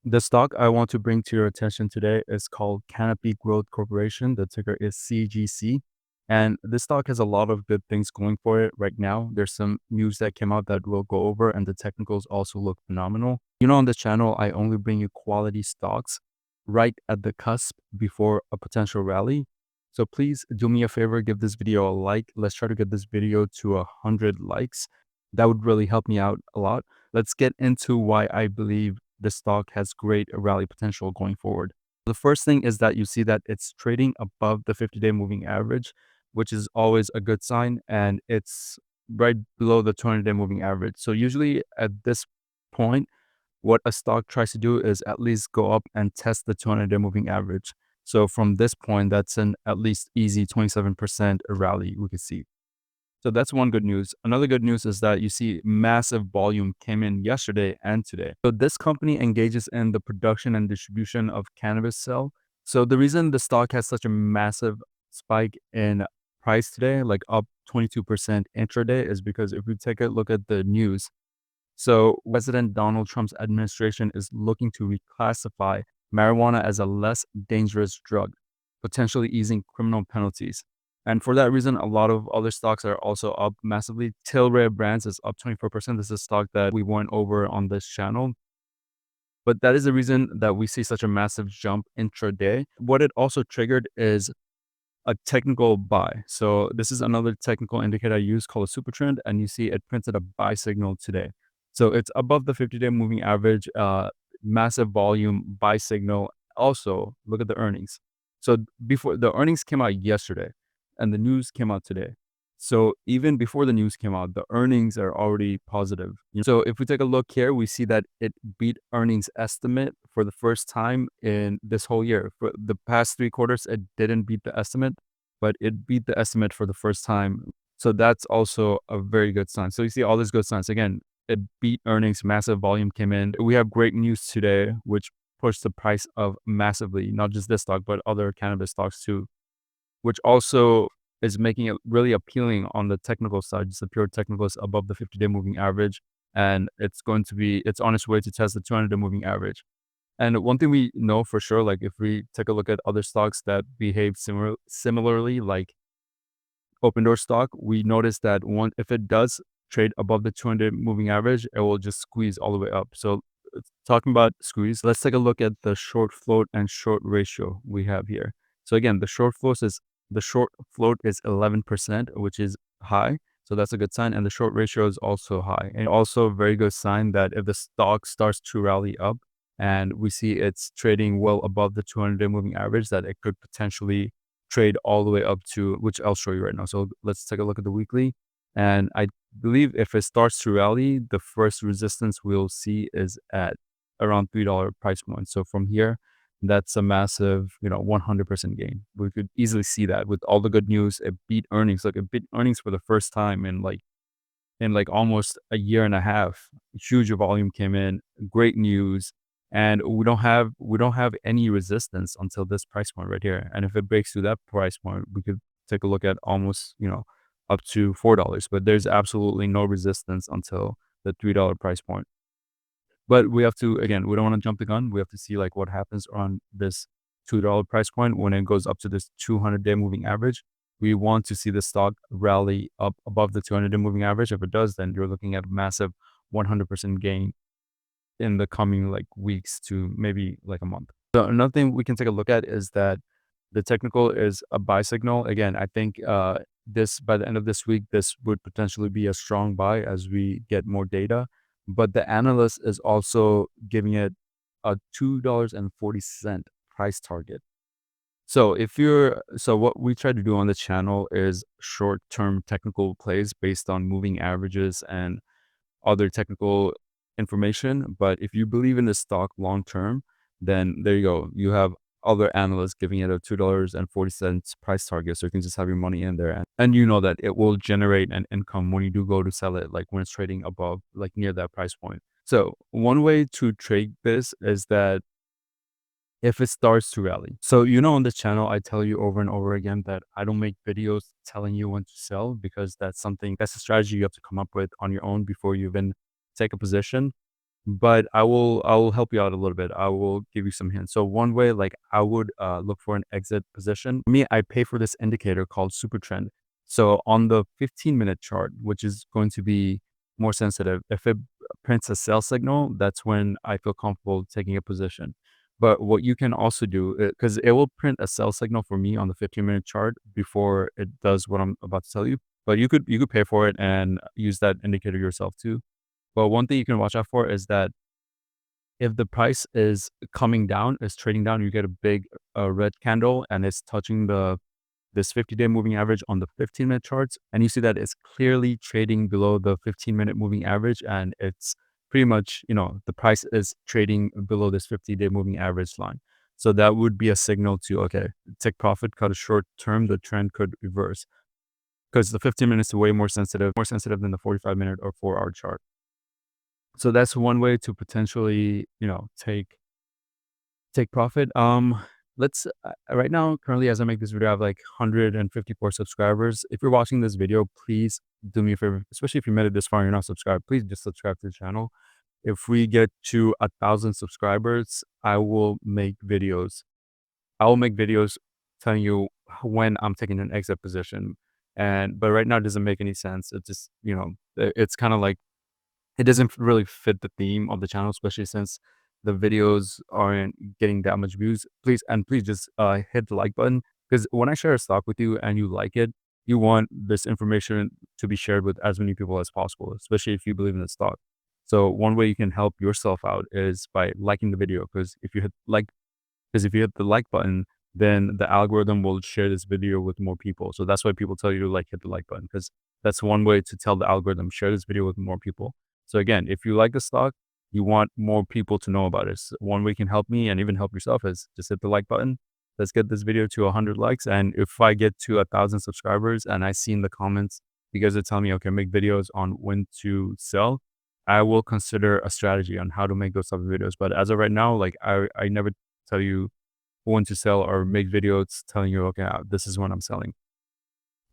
The stock I want to bring to your attention today is called Canopy Growth Corporation. The ticker is CGC. And this stock has a lot of good things going for it right now. There's some news that came out that we'll go over, and the technicals also look phenomenal. On this channel, I only bring you quality stocks right at the cusp before a potential rally. So please do me a favor, give this video a like. Let's try to get this video to 100 likes. That would really help me out a lot. Let's get into why I believe the stock has great rally potential going forward. The first thing is that you see that it's trading above the 50-day moving average, which is always a good sign, and it's right below the 200-day moving average. So usually at this point, what a stock tries to do is at least go up and test the 200-day moving average. So from this point, that's an at least easy 27% rally we could see. So that's one good news. Another good news is that you see massive volume came in yesterday and today. So this company engages in the production and distribution of cannabis cell. So the reason the stock has such a massive spike in price today, like up 22% intraday, is because if we take a look at the news, so President Donald Trump's administration is looking to reclassify marijuana as a less dangerous drug, potentially easing criminal penalties. And for that reason, a lot of other stocks are also up massively. Tilray Brands is up 24%. This is a stock that we went over on this channel. But that is the reason that we see such a massive jump intraday. What it also triggered is a technical buy. So this is another technical indicator I use called a super trend, and you see it printed a buy signal today. So it's above the 50-day moving average, massive volume buy signal. Also, look at the earnings. So before the earnings came out yesterday and the news came out today. So even before the news came out, the earnings are already positive. So if we take a look here, we see that it beat earnings estimate for the first time in this whole year. For the past 3 quarters, it didn't beat the estimate, but it beat the estimate for the first time. So that's also a very good sign. So you see all these good signs. Again, it beat earnings, massive volume came in. We have great news today, which pushed the price up massively, not just this stock, but other cannabis stocks too, which also is making it really appealing on the technical side. Just the pure technicals above the 50-day moving average. And it's on its way to test the 200-day moving average. And one thing we know for sure, like if we take a look at other stocks that behave similarly, like open door stock, we notice that if it does trade above the 200 moving average, it will just squeeze all the way up. So talking about squeeze, let's take a look at the short float and short ratio we have here. So again, the short float is 11%, which is high. So that's a good sign. And the short ratio is also high. And also a very good sign that if the stock starts to rally up and we see it's trading well above the 200-day moving average, that it could potentially trade all the way up to, which I'll show you right now. So let's take a look at the weekly. And I believe if it starts to rally, the first resistance we'll see is at around $3 price point. So from here, that's a massive, 100% gain. We could easily see that with all the good news. It beat earnings. Like it beat earnings for the first time in almost a year and a half. Huge volume came in, great news. And we don't have any resistance until this price point right here. And if it breaks through that price point, we could take a look at almost, up to $4. But there's absolutely no resistance until the $3 price point. But we have to, again, we don't want to jump the gun. We have to see like what happens on this $2 price point when it goes up to this 200-day moving average. We want to see the stock rally up above the 200-day moving average. If it does, then you're looking at massive 100% gain in the coming weeks to maybe like a month. So another thing we can take a look at is that the technical is a buy signal. Again, I think by the end of this week, this would potentially be a strong buy as we get more data. But the analyst is also giving it a $2.40 price target. So what we try to do on the channel is short-term technical plays based on moving averages and other technical information. But if you believe in the stock long-term, then there you go. You have other analysts giving it a $2.40 price target. So you can just have your money in there. And you know that it will generate an income when you do go to sell it, like when it's trading above, like near that price point. So one way to trade this is that if it starts to rally. So, on the channel, I tell you over and over again that I don't make videos telling you when to sell because that's a strategy you have to come up with on your own before you even take a position. but I will help you out a little bit. I will give you some hints. So one way, like I would look for an exit position. For me, I pay for this indicator called super trend. So on the 15-minute chart, which is going to be more sensitive, if it prints a sell signal, that's when I feel comfortable taking a position. But what you can also do, because it will print a sell signal for me on the 15-minute chart before it does what I'm about to tell you. But you could pay for it and use that indicator yourself too. But one thing you can watch out for is that if the price is coming down, is trading down, you get a big red candle and it's touching this 50-day moving average on the 15-minute charts, and you see that it's clearly trading below the 15-minute moving average, and it's pretty much, the price is trading below this 50-day moving average line. So that would be a signal to, okay, take profit, cut a short term, the trend could reverse because the 15 minutes is way more sensitive than the 45-minute or 4-hour chart. So that's one way to potentially, take profit. Let's right now, currently, as I make this video, I have like 154 subscribers. If you're watching this video, please do me a favor, especially if you made it this far and you're not subscribed, please just subscribe to the channel. If we get to 1,000 subscribers, I will make videos telling you when I'm taking an exit position. But right now it doesn't make any sense. It just, it's kind of like it doesn't really fit the theme of the channel, especially since the videos aren't getting that much views. Please just hit the like button, because when I share a stock with you and you like it, you want this information to be shared with as many people as possible, especially if you believe in the stock. So one way you can help yourself out is by liking the video, because if you hit the like button, then the algorithm will share this video with more people. So that's why people tell you to hit the like button, because that's one way to tell the algorithm, share this video with more people. So again, if you like the stock, you want more people to know about it. So one way you can help me and even help yourself is just hit the like button. Let's get this video to 100 likes. And if I get to 1,000 subscribers and I see in the comments, you guys are telling me, okay, make videos on when to sell, I will consider a strategy on how to make those type of videos. But as of right now, I never tell you when to sell or make videos telling you, okay, this is when I'm selling.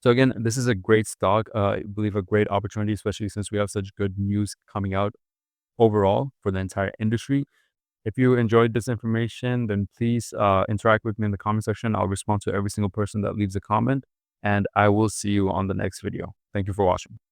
So again, this is a great stock. I believe a great opportunity, especially since we have such good news coming out overall for the entire industry. If you enjoyed this information, then please interact with me in the comment section. I'll respond to every single person that leaves a comment, and I will see you on the next video. Thank you for watching.